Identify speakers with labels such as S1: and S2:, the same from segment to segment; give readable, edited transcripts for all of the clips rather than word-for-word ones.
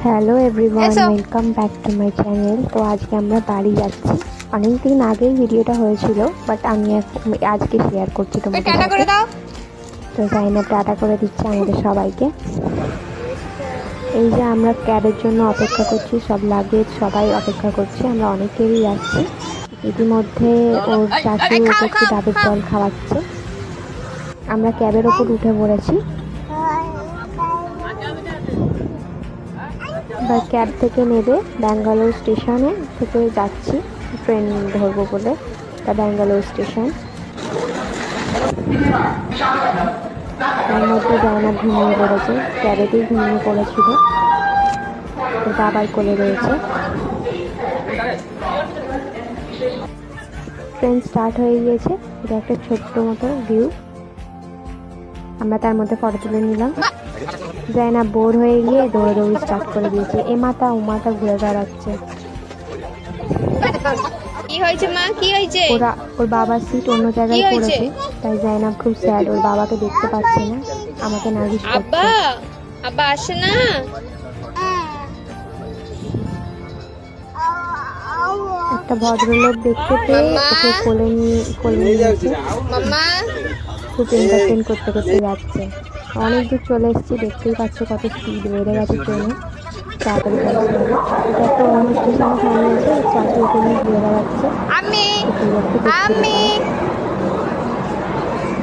S1: Hello everyone, welcome back to my channel. তো আজকে আমরা বাড়ি যাচ্ছি। অনেক দিন আগেই ভিডিওটা হয়েছিল, বাট আমি আজকে শেয়ার করছি তোমাদের সাথে। তো জাইনাব টাটা করে দিচ্ছে আমাদের সবাইকে। এই যে আমরা ক্যাবের জন্য অপেক্ষা করছি, সব লাগেজ সবাই অপেক্ষা করছি, আমরা অনেকেরই যাচ্ছি। ইতিমধ্যে ওর চাচু ওকে একটু ডাবের জল খাওয়াচ্ছে। আমরা ক্যাবের ওপর উঠে পড়েছি। বা ক্যাব থেকে নেবে ব্যাঙ্গালোর স্টেশনে থেকে যাচ্ছি, ট্রেন ধরবো বলে। তা ব্যাঙ্গালোর স্টেশন, তার মধ্যে জায়নাব ঘুমিয়ে পড়েছে, ক্যাবেতেই ঘুমিয়ে পড়েছিল, বাবার কোলে রয়েছে। ট্রেন স্টার্ট হয়ে গিয়েছে। এটা একটা ছোট্ট মতো ভিউ, আমরা তার মধ্যে ফটো তুলে নিলাম। জায়নাব বোর হয়ে গিয়ে দৌড়াদৌড়ি স্টার্ট করে দিয়েছে, এ মাথা ও মাথা ঘুরে বেড়াচ্ছে।
S2: কি হয়েছে মা, কি হয়েছে?
S1: ওর বাবার সিট অন্য জায়গায় পড়েছে, তাই জায়নাব খুব স্যাড, ওর বাবাকে দেখতে পাচ্ছে না, আমাকে নালিশ করছে।
S2: আব্বা আসে না।
S1: একটা ভদ্রলোক দেখতে পেয়ে ওকে কোলে নিয়েছে, খুব এন্টারটেইন করতে করতে যাচ্ছে। অনেক দূর চলে এসেছি, দেখতেই পাচ্ছ কত স্পিড বেড়ে গেছে ট্রেনে, তাড়াতাড়ি পৌঁছে যাবে। এটা একটা অন্য স্টেশনের সামনে এসে চাচু ওকে নিয়ে ঘুরে বেড়াচ্ছে।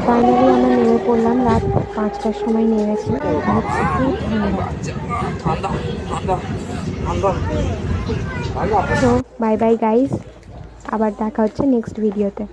S1: ফাইনালি আমরা নেমে পড়লাম, রাত 5টার সময় নেমেছি। তো বাই বাই গাইস, আবার দেখা হচ্ছে নেক্সট ভিডিওতে।